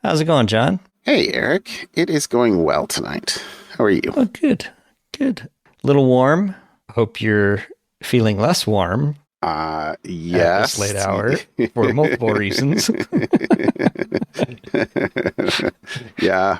How's it going, John? Hey, Eric. It is going well tonight. How are you? Oh, good. Good. Little warm. Hope you're feeling less warm Yes. at this late hour for multiple reasons. Yeah.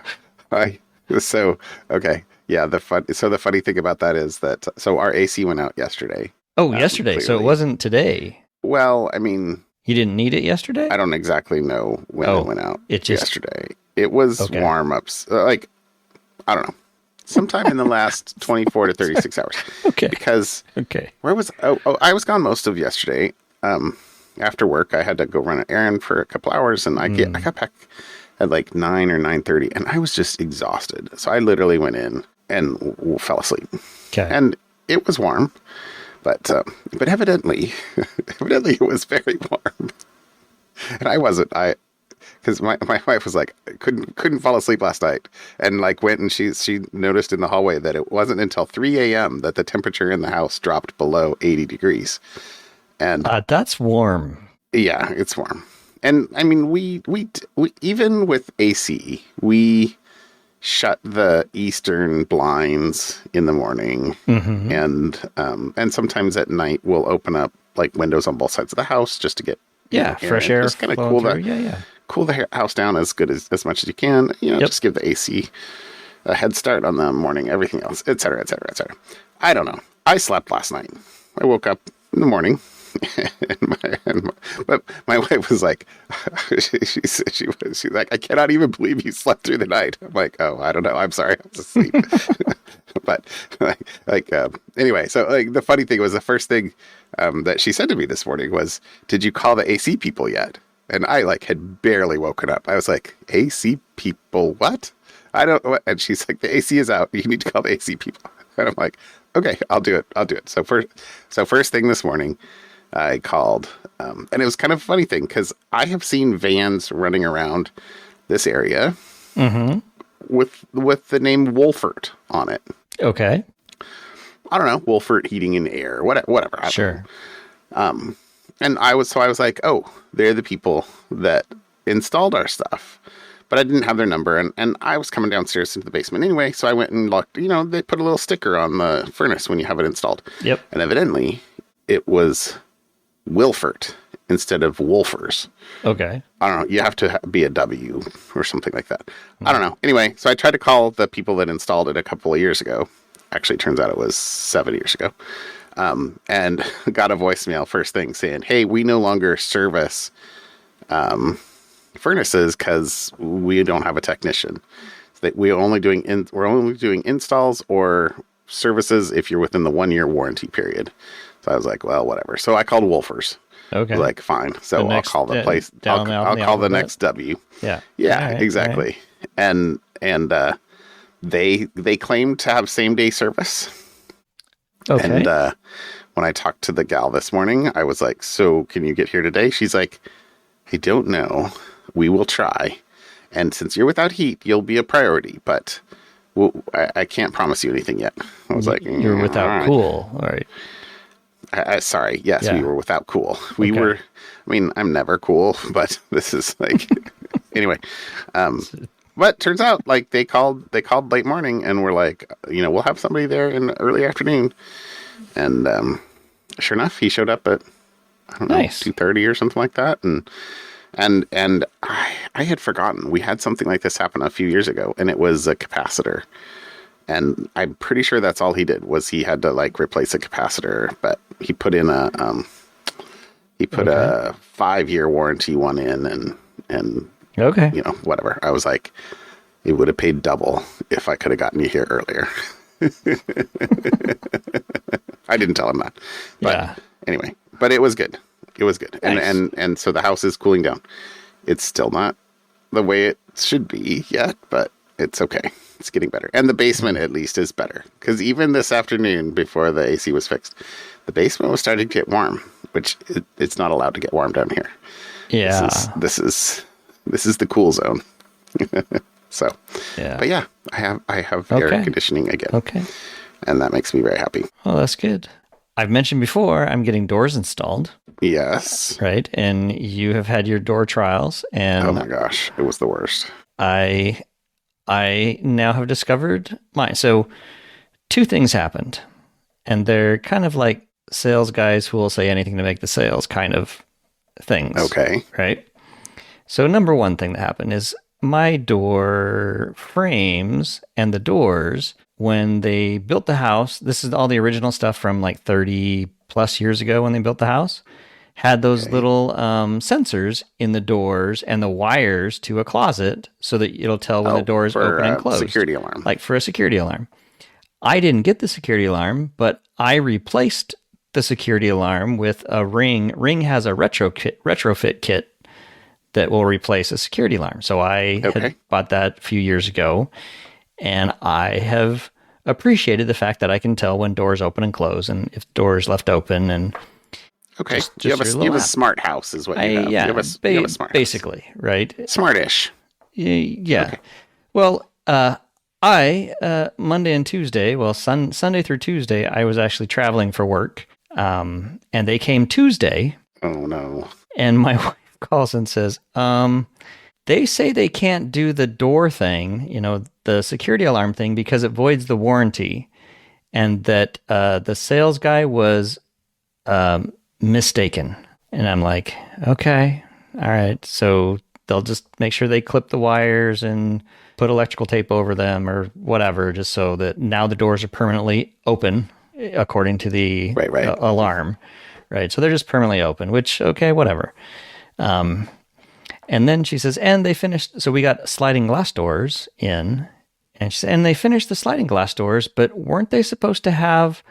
Okay. Yeah, the funny thing about that is that our AC went out yesterday. Oh, yesterday. So it wasn't today. Well, I mean, You didn't need it yesterday? I don't exactly know when it went out. It just yesterday. It was warm ups. I don't know. Sometime in the last 24 to 36 hours. Okay. Because where was I was gone most of yesterday. After work, I had to go run an errand for a couple hours, and I got back at like 9 or 9:30, and I was just exhausted. So I literally went in and fell asleep. Okay. And it was warm, but evidently it was very warm, and I wasn't. Because my wife was like, couldn't fall asleep last night, and like went and she noticed in the hallway that it wasn't until 3 a.m. that the temperature in the house dropped below 80 degrees. And that's warm. Yeah, it's warm. And I mean, we even with AC, we shut the eastern blinds in the morning, and sometimes at night we'll open up like windows on both sides of the house just to get fresh air, just kind of cool the house down as much as you can. Just give the AC a head start on the morning, everything else, et cetera, et cetera, et cetera. I don't know. I slept last night. I woke up in the morning. But my wife was like, she's like, I cannot even believe you slept through the night. I'm like, oh, I don't know. I'm sorry, I was asleep. But anyway, so like the funny thing was the first thing that she said to me this morning was, "Did you call the AC people yet?" And I had barely woken up. I was like, AC people, what? I don't know. And she's like, the AC is out. You need to call the AC people. And I'm like, okay, I'll do it. So first thing this morning, I called, and it was kind of a funny thing because I have seen vans running around this area with the name Wolfert on it. Okay. I don't know, Wolfert Heating and Air, whatever. Sure. And I was like, oh, they're the people that installed our stuff. But I didn't have their number, and I was coming downstairs into the basement anyway, so I went and looked. They put a little sticker on the furnace when you have it installed. Yep. And evidently, it was Wilfert instead of Wolfers. Okay. I don't know. You have to be a W or something like that. I don't know. Anyway, so I tried to call the people that installed it a couple of years ago. Actually, it turns out it was 7 years ago. And got a voicemail first thing saying, hey, we no longer service furnaces because we don't have a technician. We're only doing installs or services if you're within the 1 year warranty period. So I was like, well, whatever. So I called Wolfers. Okay. Like, fine. So I'll call the place. I'll call the next W. Yeah. Yeah, right, exactly. Right. And they claim to have same day service. Okay. And when I talked to the gal this morning, I was like, so can you get here today? She's like, I don't know. We will try. And since you're without heat, you'll be a priority. But I can't promise you anything yet. I was like, you're without cool. All right. Sorry. Yes, we were without cool. We were. I mean, I'm never cool, but this is like anyway. But turns out, like they called late morning and were like, we'll have somebody there in the early afternoon. And sure enough, he showed up at I don't know 2:30 or something like that. And I had forgotten we had something like this happen a few years ago, and it was a capacitor. And I'm pretty sure that's all he did was he had to replace a capacitor, but he put in a 5-year warranty one in and whatever. I was like, it would have paid double if I could have gotten you here earlier. I didn't tell him that. But anyway, but it was good. It was good. Nice. And so the house is cooling down. It's still not the way it should be yet, but it's okay. It's getting better. And the basement at least is better. Because even this afternoon before the AC was fixed, the basement was starting to get warm, which it's not allowed to get warm down here. Yeah. This is the cool zone. So, but yeah, I have air conditioning again. Okay. And that makes me very happy. Oh, that's good. I've mentioned before, I'm getting doors installed. Yes. right? And you have had your door trials, and Oh my gosh, it was the worst. I now have discovered mine. So two things happened, and they're kind of like sales guys who will say anything to make the sales kind of things. Okay. Right? So number one thing that happened is my door frames and the doors, when they built the house, this is all the original stuff from like 30 plus years ago when they built the house, had those little sensors in the doors and the wires to a closet so that it'll tell when the door is open and closed. Security alarm. Like for a security alarm. I didn't get the security alarm, but I replaced the security alarm with a Ring. Ring has a retrofit kit that will replace a security alarm. So I had bought that a few years ago, and I have appreciated the fact that I can tell when doors open and close and if doors left open. And okay, you have a smart house is what you have. Yeah, you have a smart basically, house. Right? Smartish. Yeah. Okay. Well, Monday and Tuesday, Sunday through Tuesday, I was actually traveling for work, and they came Tuesday. Oh, no. And my wife calls and says, they say they can't do the door thing, the security alarm thing, because it voids the warranty, and that the sales guy was mistaken. And I'm like, okay, all right. So they'll just make sure they clip the wires and put electrical tape over them or whatever, just so that now the doors are permanently open according to the alarm. Right. So they're just permanently open, which, okay, whatever. And then she says, and they finished. So we got sliding glass doors in, and she said, and they finished the sliding glass doors, but weren't they supposed to have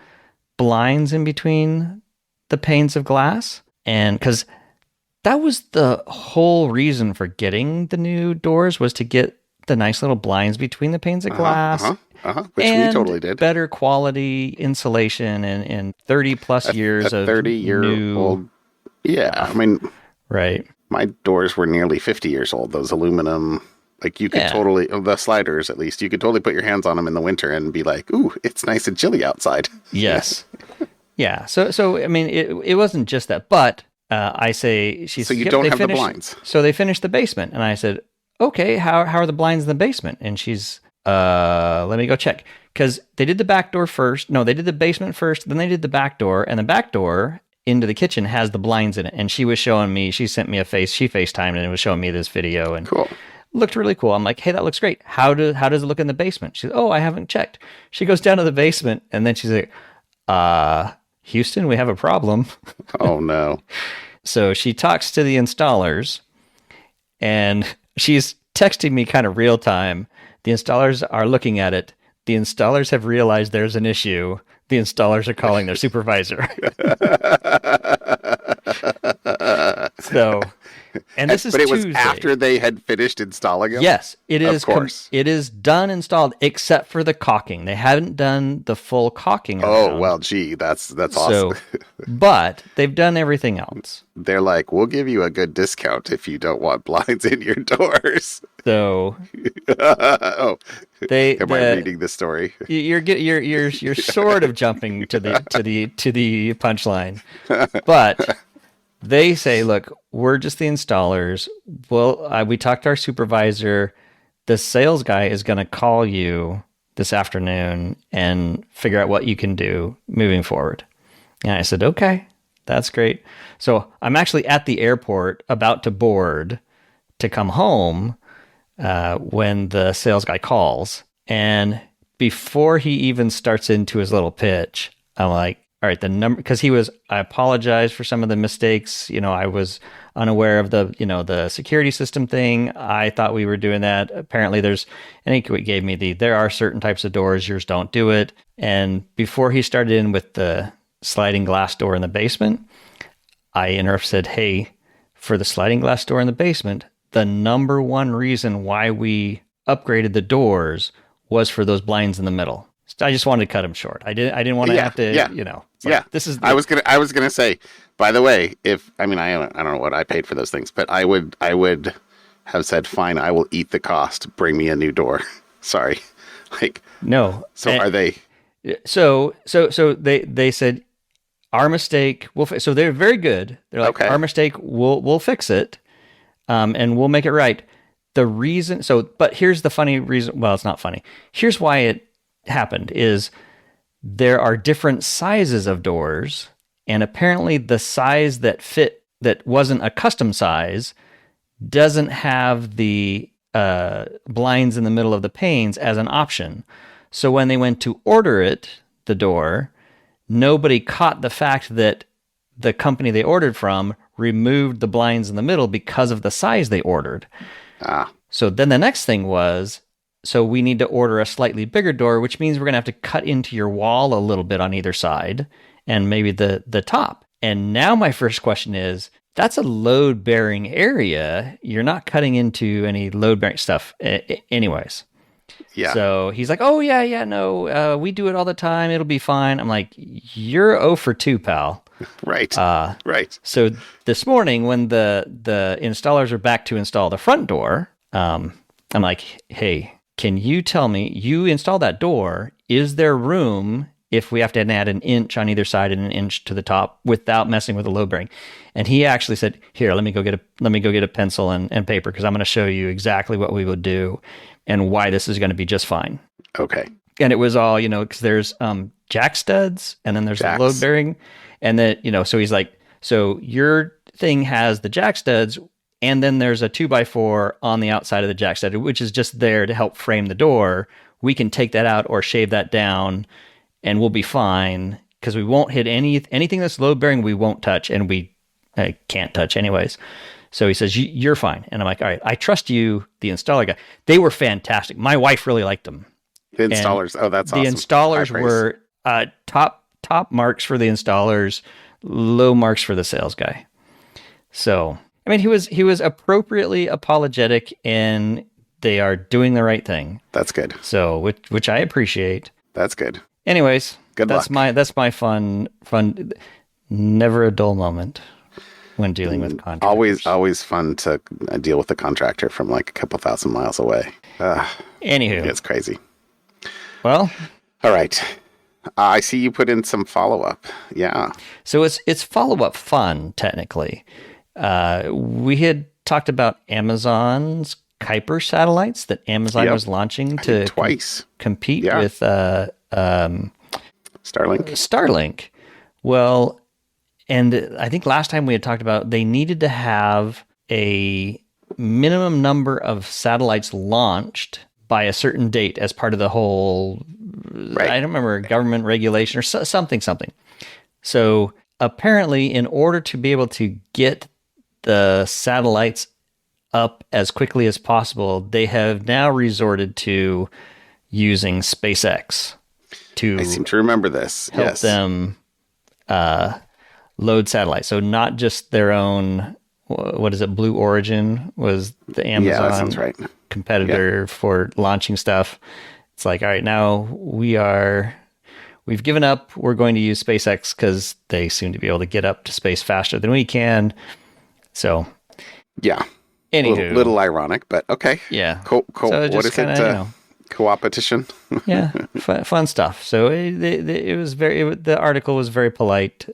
blinds in between the panes of glass? And because that was the whole reason for getting the new doors, was to get the nice little blinds between the panes of glass. Which we totally did. Better quality insulation and 30 plus years of 30-year-old. Yeah, I mean, right. My doors were nearly 50 years old. Those aluminum, like you could totally, the sliders at least, you could totally put your hands on them in the winter and be like, ooh, it's nice and chilly outside. Yes. Yeah. So I mean, it wasn't just that, but I say, she said, so you don't have the blinds. So they finished the basement, and I said, okay, how are the blinds in the basement? And she's, let me go check. Because they did the back door first. No, they did the basement first, then they did the back door, and the back door into the kitchen has the blinds in it. And she was showing me, she sent me she FaceTimed and it was showing me this video, and cool. Looked really cool. I'm like, hey, that looks great. How does it look in the basement? She said, oh, I haven't checked. She goes down to the basement, and then she's like, Houston, we have a problem. Oh, no. So she talks to the installers, and she's texting me kind of real time. The installers are looking at it. The installers have realized there's an issue. The installers are calling their supervisor. So, and this is but it Tuesday. Was after they had finished installing them? Yes, it is. Of course. It is done, installed, except for the caulking. They haven't done the full caulking. Oh, well, gee, that's awesome. So, but they've done everything else. They're like, we'll give you a good discount if you don't want blinds in your doors. So, am I reading the story? You're sort of jumping to the punchline, but they say, look, we're just the installers. Well, we talked to our supervisor. The sales guy is going to call you this afternoon and figure out what you can do moving forward. And I said, okay, that's great. So I'm actually at the airport about to board to come home when the sales guy calls. And before he even starts into his little pitch, I'm like, all right, the number, because I apologize for some of the mistakes. I was unaware of the security system thing. I thought we were doing that. Apparently and he gave me there are certain types of doors, yours don't do it. And before he started in with the sliding glass door in the basement, I said, hey, for the sliding glass door in the basement, the number one reason why we upgraded the doors was for those blinds in the middle. I just wanted to cut him short. I didn't want to have to, this is. I was gonna say, by the way, I don't know what I paid for those things, but I would have said, fine, I will eat the cost. Bring me a new door. Sorry. No. So are they? So they said, our mistake. So they're very good. They're like, Okay. our mistake. We'll fix it, and we'll make it right. The reason. But here's the funny reason. Well, it's not funny. Here's why it happened. Is there are different sizes of doors, and apparently the size that wasn't a custom size doesn't have the blinds in the middle of the panes as an option. So when they went to order the door, nobody caught the fact that the company they ordered from removed the blinds in the middle because of the size they ordered. So then the next thing was, so we need to order a slightly bigger door, which means we're going to have to cut into your wall a little bit on either side and maybe the top. And now my first question is, that's a load-bearing area. You're not cutting into any load-bearing stuff anyways. Yeah. So he's like, oh, yeah, no, we do it all the time. It'll be fine. I'm like, you're 0 for 2, pal. Right. Right. So this morning when the installers are back to install the front door, I'm like, hey, can you tell me, you install that door, is there room if we have to add an inch on either side and an inch to the top without messing with the load bearing? And he actually said, here, let me go get a pencil and paper, because I'm going to show you exactly what we would do and why this is going to be just fine. Okay. And it was all, because there's jack studs, and then there's the load bearing, and then, so he's like, so your thing has the jack studs, and then there's a 2x4 on the outside of the jack stud, which is just there to help frame the door. We can take that out or shave that down, and we'll be fine, because we won't hit anything that's load bearing. We won't touch, and we can't touch anyways. So he says, you're fine. And I'm like, all right, I trust you, the installer guy. They were fantastic. My wife really liked them. The installers. That's awesome. The installers were top marks for the installers, low marks for the sales guy. So, I mean, he was appropriately apologetic, and they are doing the right thing. That's good. So, which I appreciate. That's good. Anyways, good luck. That's my fun. Never a dull moment when dealing with contractors. Always fun to deal with a contractor from like a couple thousand miles away. Anywho, it's crazy. Well, all right. I see you put in some follow-up. Yeah. So it's follow-up fun, technically. We had talked about Amazon's Kuiper satellites that Amazon was launching to twice compete with Starlink. Well, and I think last time we had talked about they needed to have a minimum number of satellites launched by a certain date as part of the whole, I don't remember, government regulation or something. So apparently, in order to be able to get the satellites up as quickly as possible, they have now resorted to using SpaceX to, I seem to remember this, help them load satellites. So not just their own, what is it, Blue Origin was the Amazon competitor for launching stuff. It's like, all right, now we've given up. We're going to use SpaceX because they seem to be able to get up to space faster than we can. So, yeah. Anywho. Little ironic, but okay. Yeah. So what is kinda, it? Co-opetition? Yeah. Fun stuff. So it was the article was very polite.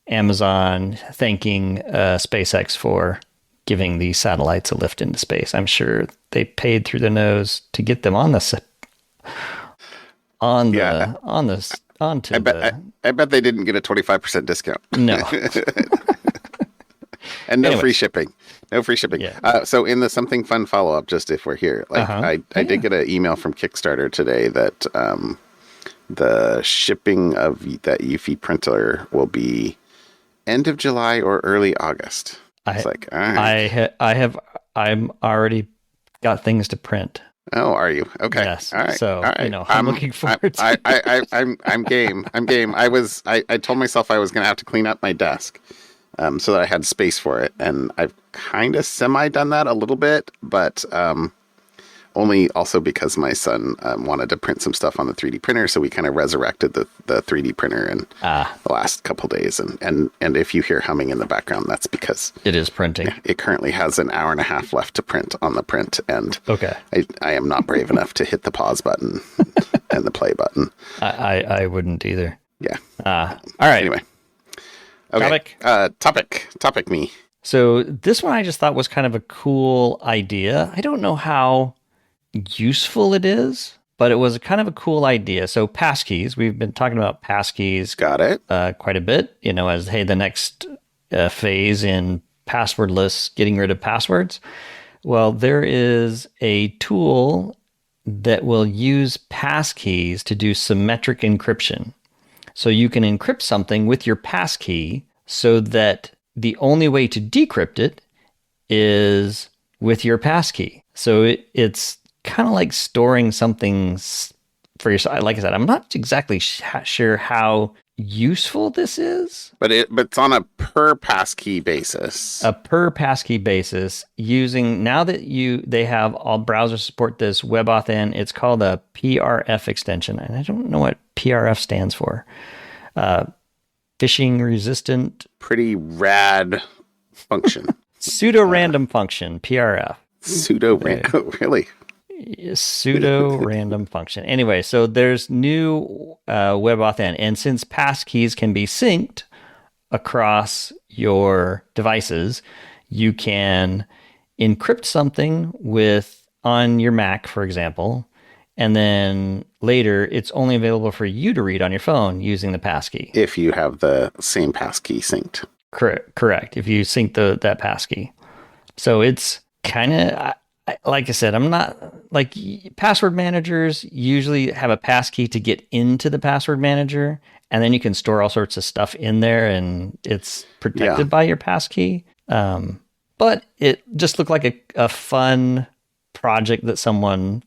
Amazon thanking SpaceX for giving the satellites a lift into space. I'm sure they paid through the nose to get them on the I bet they didn't get a 25% discount. No. And no free shipping. No free shipping. Yeah. So in the something fun follow-up, just if we're here, I did get an email from Kickstarter today that the shipping of that Eufy printer will be end of July or early August. It's like, all right. I'm already got things to print. Oh, are you? Okay. Yes. All right. So, all right. I'm looking forward to it. I'm game. I'm game. I told myself I was going to have to clean up my desk so that I had space for it. And I've kind of done that a little bit, but only also because my son wanted to print some stuff on the 3D printer. So we kind of resurrected the 3D printer in the last couple days. And if you hear humming in the background, that's because it is printing. It currently has an hour and a half left to print on the print. And I am not brave enough to hit the pause button and the play button. I wouldn't either. Yeah. All right. Anyway. Okay. Topic me. So this one I just thought was kind of a cool idea. I don't know how useful it is, but it was kind of a cool idea. So passkeys, we've been talking about passkeys. Got it. Quite a bit, as, hey, the next phase in passwordless, getting rid of passwords. Well, there is a tool that will use passkeys to do symmetric encryption. So you can encrypt something with your passkey so that the only way to decrypt it is with your passkey. So it's kind of like storing something for yourself. Like I said, I'm not exactly sure how useful this is. But it's on a per passkey basis. A per passkey basis using, now that they have all browsers support this WebAuthn, it's called a PRF extension. And I don't know what PRF stands for. Phishing resistant. Pretty rad function. Pseudo-random function, PRF. Pseudo-random, really? Pseudo-random function. Anyway, so there's new WebAuthn, and since passkeys can be synced across your devices, you can encrypt something on your Mac, for example, and then later it's only available for you to read on your phone using the passkey. If you have the same passkey synced. Correct. If you sync that passkey. So it's kind of, like I said, I'm not, like, password managers usually have a passkey to get into the password manager, and then you can store all sorts of stuff in there and it's protected by your passkey. But it just looked like a fun project that someone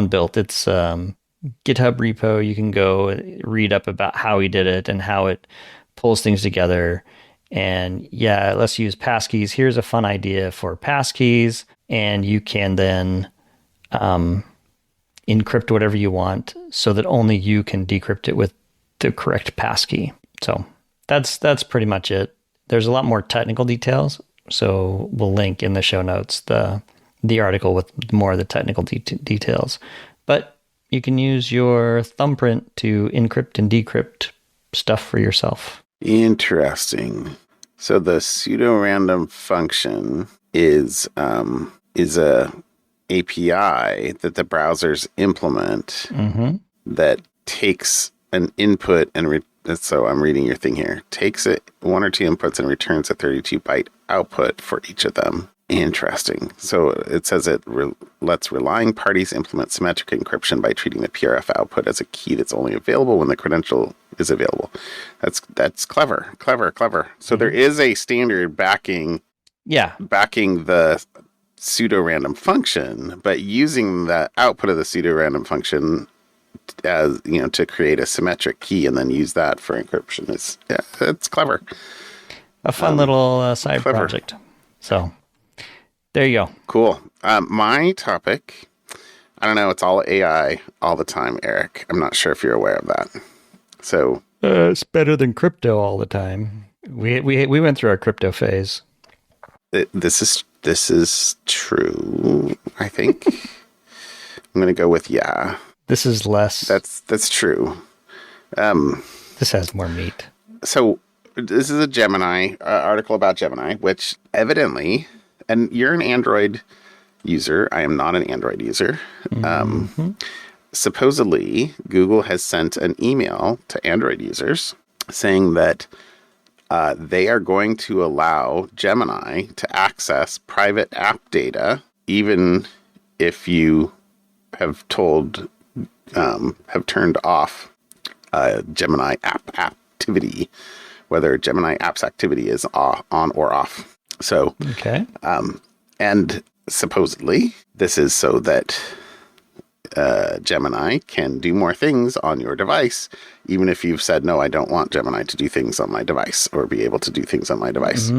built. It's GitHub repo. You can go read up about how he did it and how it pulls things together. And yeah, let's use passkeys. Here's a fun idea for passkeys. And you can then encrypt whatever you want so that only you can decrypt it with the correct passkey. So that's pretty much it. There's a lot more technical details. So we'll link in the show notes the article with more of the technical details. But you can use your thumbprint to encrypt and decrypt stuff for yourself. Interesting. So the pseudo-random function is a API that the browsers implement that takes an input and so I'm reading your thing here. Takes one or two inputs and returns a 32-byte output for each of them. Interesting. So it says it lets relying parties implement symmetric encryption by treating the PRF output as a key that's only available when the credential is available. That's clever. So there is a standard backing the pseudo-random function, but using the output of the pseudo-random function as, to create a symmetric key and then use that for encryption it's clever. A fun little side project. So there you go. Cool. My topic, I don't know, it's all AI all the time, Eric. I'm not sure if you're aware of that. So it's better than crypto all the time. We went through our crypto phase. This is true, I think. I'm going to go with yeah. This is less. That's true. This has more meat. So this is a Gemini article about Gemini, which evidently, and you're an Android user. I am not an Android user. Supposedly, Google has sent an email to Android users saying that they are going to allow Gemini to access private app data, even if you have turned off Gemini app activity, whether Gemini app's activity is on or off. So, okay. And supposedly this is so that Gemini can do more things on your device, even if you've said, no, I don't want Gemini to do things on my device or be able to do things on my device.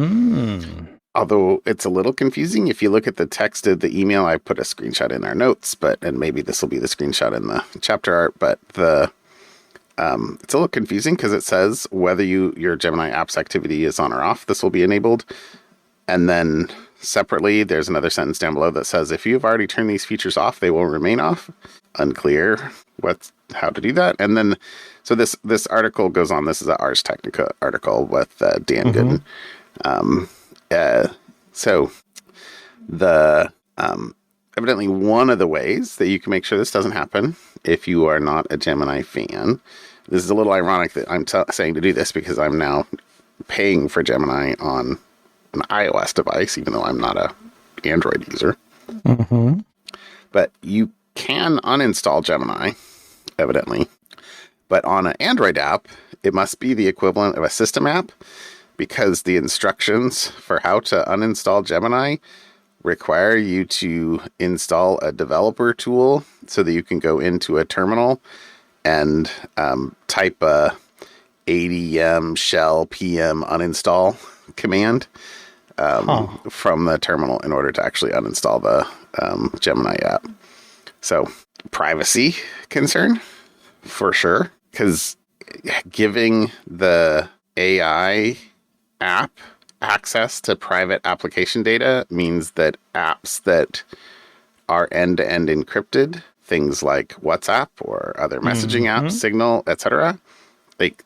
Although it's a little confusing. If you look at the text of the email, I put a screenshot in our notes, and maybe this will be the screenshot in the chapter art, but it's a little confusing because it says whether your Gemini app's activity is on or off, this will be enabled. And then separately, there's another sentence down below that says, if you've already turned these features off, they will remain off. unclear how to do that. And then, so this article goes on. This is a Ars Technica article with Dan Gooden. So the evidently one of the ways that you can make sure this doesn't happen if you are not a Gemini fan. This is a little ironic that I'm saying to do this because I'm now paying for Gemini on an iOS device, even though I'm not a Android user. But you can uninstall Gemini, evidently. But on an Android app, it must be the equivalent of a system app because the instructions for how to uninstall Gemini require you to install a developer tool so that you can go into a terminal and type a ADM shell PM uninstall command from the terminal in order to actually uninstall the Gemini app. So privacy concern for sure, because giving the AI app access to private application data means that apps that are end-to-end encrypted, things like WhatsApp or other messaging apps, Signal, etc.,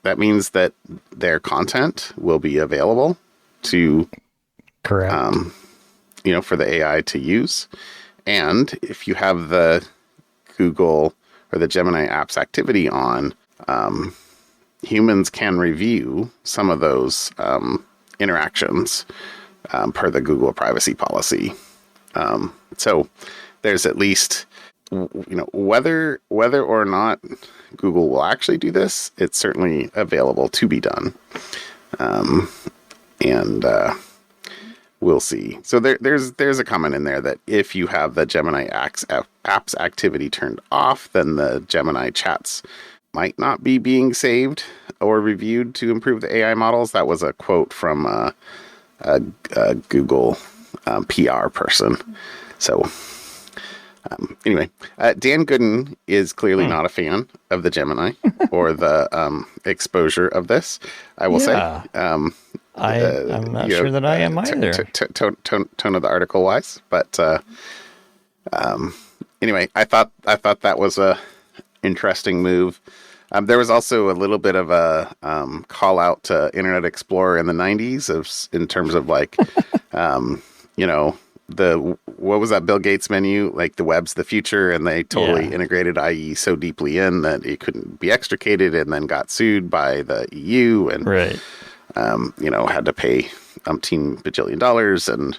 that means that their content will be available to, correct, for the AI to use. And if you have the Google or the Gemini apps activity on, humans can review some of those interactions per the Google privacy policy. So there's at least, whether or not Google will actually do this, it's certainly available to be done. And we'll see. So there's a comment in there that if you have the Gemini apps activity turned off, then the Gemini chats might not be being saved or reviewed to improve the AI models. That was a quote from a Google PR person. So anyway, Dan Gooden is clearly not a fan of the Gemini or the exposure of this, I will say. I'm not sure that I am either. Tone of the article wise, but anyway, I thought that was a interesting move. There was also a little bit of a call out to Internet Explorer in the 90s in terms of like, what was that Bill Gates menu? Like the web's the future, and they totally integrated IE so deeply in that it couldn't be extricated, and then got sued by the EU and had to pay umpteen bajillion dollars, and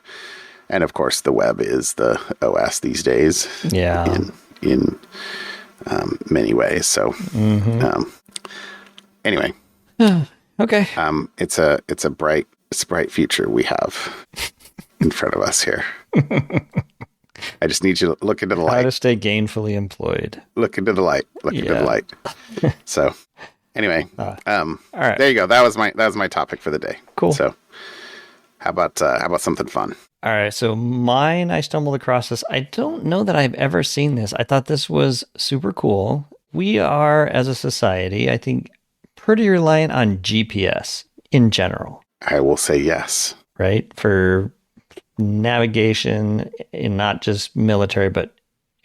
of course the web is the OS these days. Yeah. In many ways. So anyway. Okay. It's a bright future we have in front of us here. I just need you to look into the light. How to stay gainfully employed. Look into the light. Into the light. So anyway, all right. There you go. That was my topic for the day. Cool. So how about something fun? All right. So mine, I stumbled across this. I don't know that I've ever seen this. I thought this was super cool. We are, as a society, I think, pretty reliant on GPS in general. I will say yes. Right? For navigation in not just military, but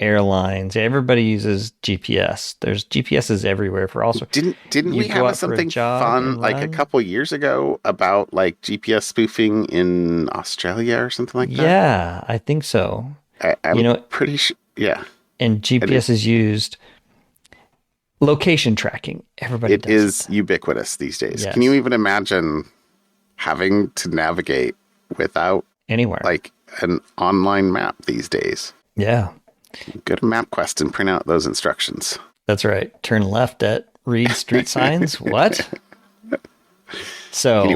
airlines. Everybody uses GPS. There's GPSs everywhere for all sorts. Didn't we have something fun like a couple years ago about like GPS spoofing in Australia or something like that? Yeah, I think so. I'm pretty sure. Yeah. And GPS is used. Location tracking. Everybody does it. It is ubiquitous these days. Yes. Can you even imagine having to navigate without anywhere like an online map these days? Yeah. Go to MapQuest and print out those instructions. That's right. Turn left at read street signs. What? So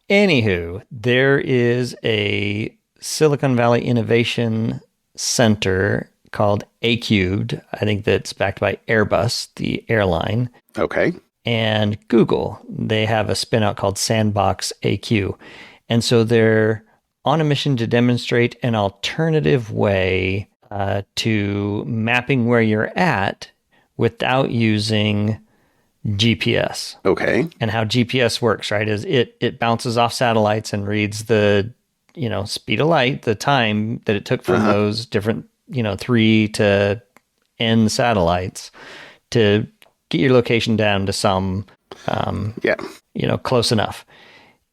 anywho, there is a Silicon Valley Innovation Center called A-Cubed. I think that's backed by Airbus, the airline. Okay. And Google. They have a spin out called Sandbox AQ. And so they're on a mission to demonstrate an alternative way to mapping where you're at without using GPS. Okay. And how GPS works, right, is it bounces off satellites and reads the, speed of light, the time that it took from those different, 3 to and satellites to get your location down to some, close enough.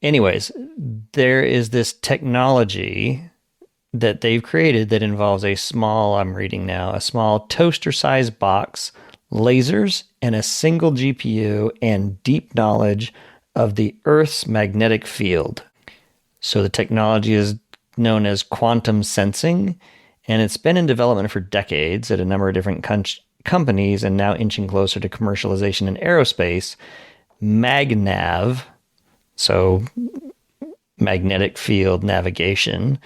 Anyways, there is this technology that they've created that involves a small toaster-sized box, lasers, and a single GPU and deep knowledge of the Earth's magnetic field. So the technology is known as quantum sensing, and it's been in development for decades at a number of different companies and now inching closer to commercialization in aerospace. MagNav, so magnetic field navigation,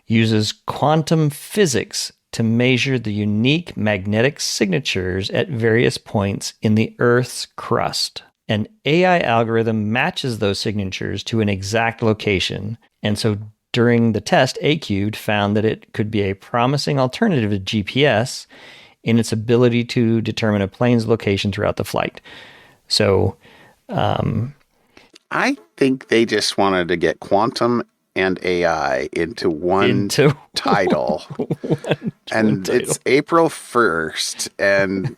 uses quantum physics to measure the unique magnetic signatures at various points in the Earth's crust. An AI algorithm matches those signatures to an exact location, and so during the test, AQ'd found that it could be a promising alternative to GPS in its ability to determine a plane's location throughout the flight. So, I think they just wanted to get quantum and AI into one title. And it's April 1st, and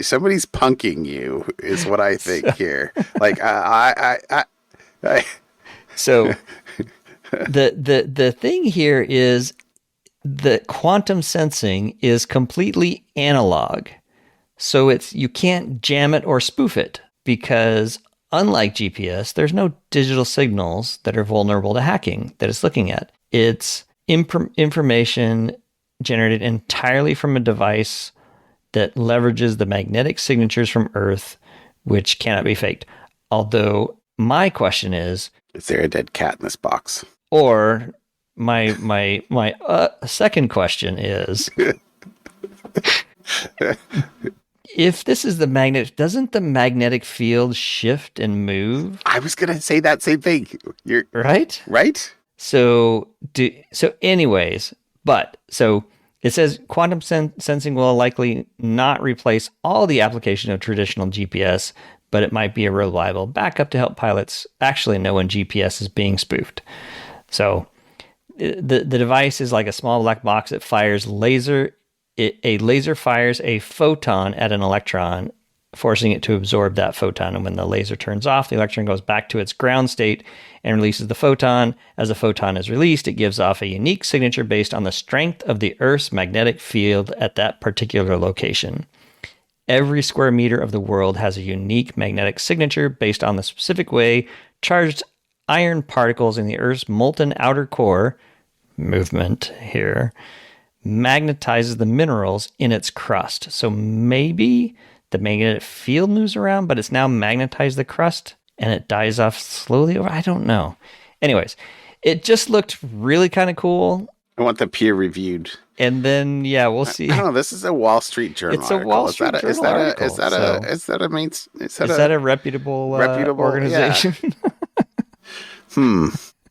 somebody's punking you is what I think here. Like So the thing here is that quantum sensing is completely analog. So you can't jam it or spoof it, because unlike GPS, there's no digital signals that are vulnerable to hacking that it's looking at. It's information generated entirely from a device that leverages the magnetic signatures from Earth, which cannot be faked. Although my question is there a dead cat in this box? Or my second question is, if this is the magnet, doesn't the magnetic field shift and move? I was going to say that same thing. You're right. So it says quantum sensing will likely not replace all the application of traditional GPS, but it might be a reliable backup to help pilots actually know when GPS is being spoofed. So the device is like a small black box that fires laser. A laser fires a photon at an electron, forcing it to absorb that photon. And when the laser turns off, the electron goes back to its ground state and releases the photon. As the photon is released, it gives off a unique signature based on the strength of the Earth's magnetic field at that particular location. Every square meter of the world has a unique magnetic signature based on the specific way charged iron particles in the Earth's molten outer core, movement here, magnetizes the minerals in its crust. So maybe the magnetic field moves around, but it's now magnetized the crust and it dies off slowly over. I don't know. Anyways, it just looked really kind of cool. I want the peer-reviewed. And then, we'll see. I don't know. This is a Wall Street Journal. It's a Wall Street Journal article. Is that a reputable organization? Yeah.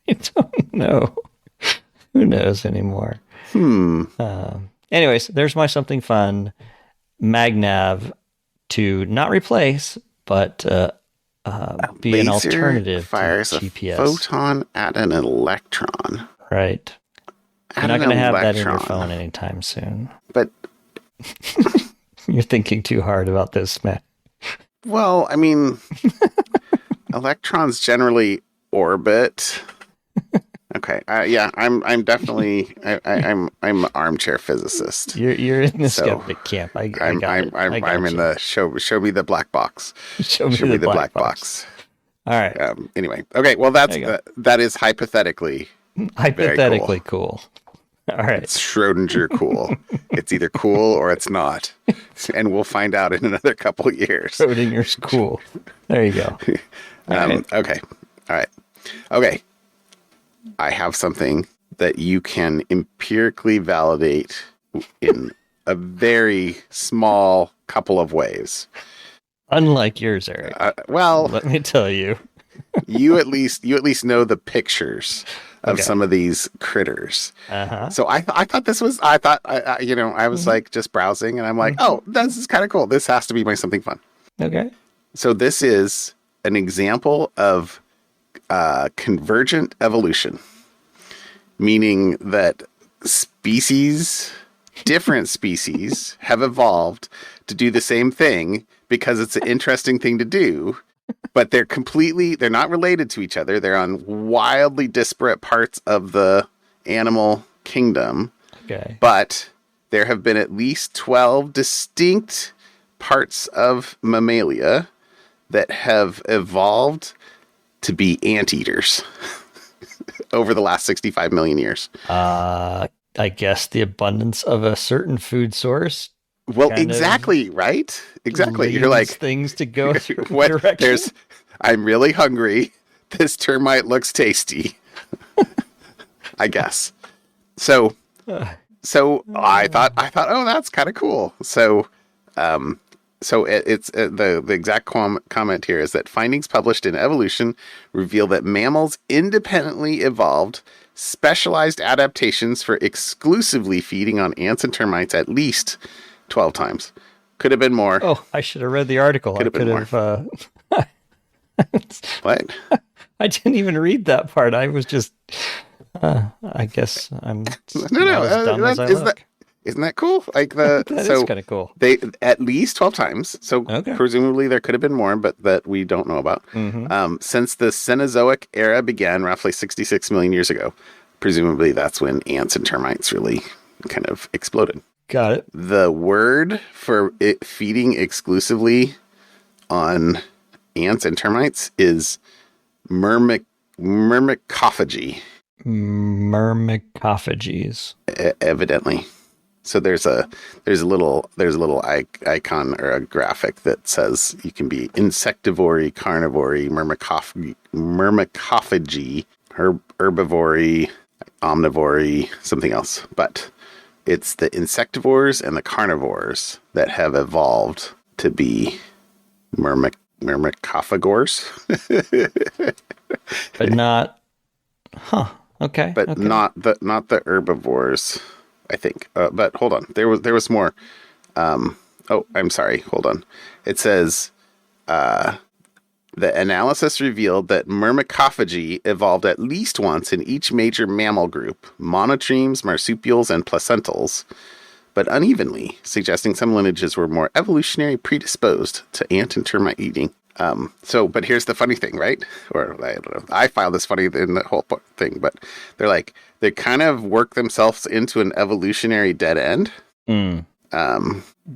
I don't know. Who knows anymore? Anyways, there's my something fun. MagNav to not replace, but be an alternative fires to GPS. A photon at an electron. Right. You're not going to have that in your phone anytime soon. But you're thinking too hard about this, Matt. Well, I mean, electrons generally orbit. Okay. I'm definitely I'm an armchair physicist. You're in the skeptic camp. I'm in the show me the black box. Show me the black box. All right. Anyway. Okay. Well, that is hypothetically cool. All right. It's Schrödinger cool. It's either cool or it's not, and we'll find out in another couple of years. Schrödinger's cool. There you go. Okay. All right. Okay. I have something that you can empirically validate in a very small couple of ways. Unlike yours, Eric. Let me tell you. you at least know the pictures of some of these critters. Uh-huh. So I thought this was. I was like just browsing, and I'm like, oh, this is kind of cool. This has to be my something fun. Okay. So this is an example of convergent evolution, meaning that species different species have evolved to do the same thing because it's an interesting thing to do, but they're not related to each other. They're on wildly disparate parts of the animal kingdom. Okay. But there have been at least 12 distinct parts of mammalia that have evolved to be anteaters over the last 65 million years. I guess the abundance of a certain food source. Well, exactly, right? Exactly. You're like things to go through what direction. I'm really hungry. This termite looks tasty. I guess. So I thought, oh, that's kind of cool. So it's the exact comment here is that findings published in Evolution reveal that mammals independently evolved specialized adaptations for exclusively feeding on ants and termites at least 12 times. Could have been more. Oh, I should have read the article. Could have been more. What? I didn't even read that part. I was just, I guess I'm not as dumb as I look. Isn't that cool? Like that is kind of cool. They at least 12 times. So presumably there could have been more, but that we don't know about. Mm-hmm. Since the Cenozoic era began roughly 66 million years ago. Presumably that's when ants and termites really kind of exploded. Got it. The word for it feeding exclusively on ants and termites is Myrmecophagy. Myrmecophagies. Evidently. So there's a little icon or a graphic that says you can be insectivory, carnivory, myrmecophagy, herbivory, omnivory, something else. But it's the insectivores and the carnivores that have evolved to be myrmecophagores. But not, okay. But okay. not the herbivores. I think, but hold on. There was more. I'm sorry. Hold on. It says, the analysis revealed that myrmecophagy evolved at least once in each major mammal group, monotremes, marsupials, and placentals, but unevenly, suggesting some lineages were more evolutionary predisposed to ant and termite eating. But here's the funny thing, right? Or I don't know. I found this funny in the whole thing, but they kind of work themselves into an evolutionary dead end.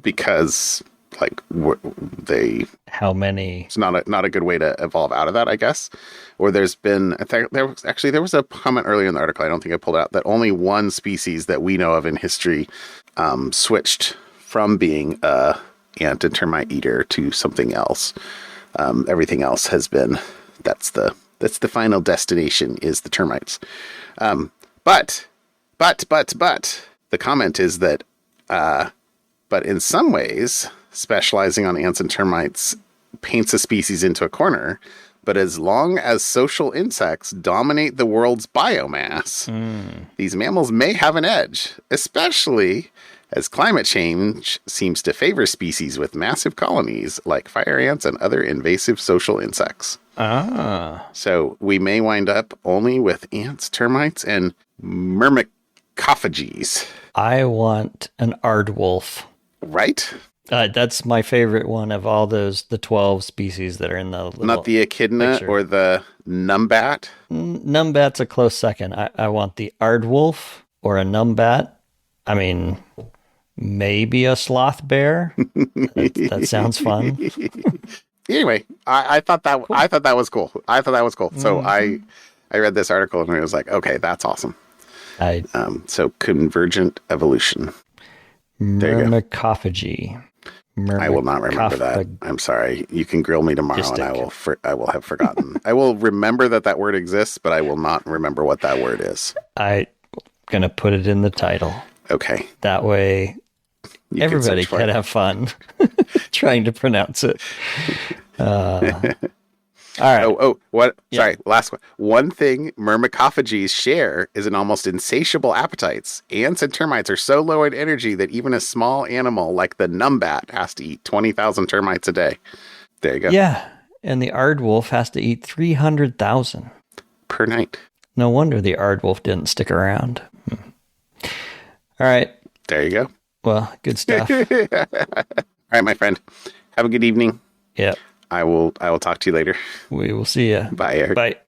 Because how many? It's not a good way to evolve out of that, I guess. Or there's been, there was a comment earlier in the article, I don't think I pulled out, that only one species that we know of in history, switched from being a ant and termite eater to something else. Everything else has been, that's the final destination is the termites. But the comment is that, but in some ways, specializing on ants and termites paints a species into a corner. But as long as social insects dominate the world's biomass, these mammals may have an edge, especially as climate change seems to favor species with massive colonies like fire ants and other invasive social insects. So we may wind up only with ants, termites, and myrmecophagies. I want an aardwolf. Right? That's my favorite one of all the 12 species that are in the little Not the echidna picture. Or the numbat? Numbat's a close second. I want the aardwolf or a numbat. I mean, maybe a sloth bear. That sounds fun. Anyway, I thought that cool. I thought that was cool. So I read this article and I was like, okay, that's awesome. So convergent evolution. Myrmecophagy. I will not remember that. I'm sorry. You can grill me tomorrow and I will have forgotten. I will remember that word exists, but I will not remember what that word is. I'm going to put it in the title. Okay. That way everybody can have fun trying to pronounce it. All right. What? Yeah. Sorry. Last one. One thing myrmecophagies share is an almost insatiable appetites. Ants and termites are so low in energy that even a small animal like the numbat has to eat 20,000 termites a day. There you go. Yeah. And the aardwolf has to eat 300,000 per night. No wonder the aardwolf didn't stick around. All right. There you go. Well, good stuff. All right, my friend. Have a good evening. Yep. I will talk to you later. We will see you. Bye, Eric. Bye.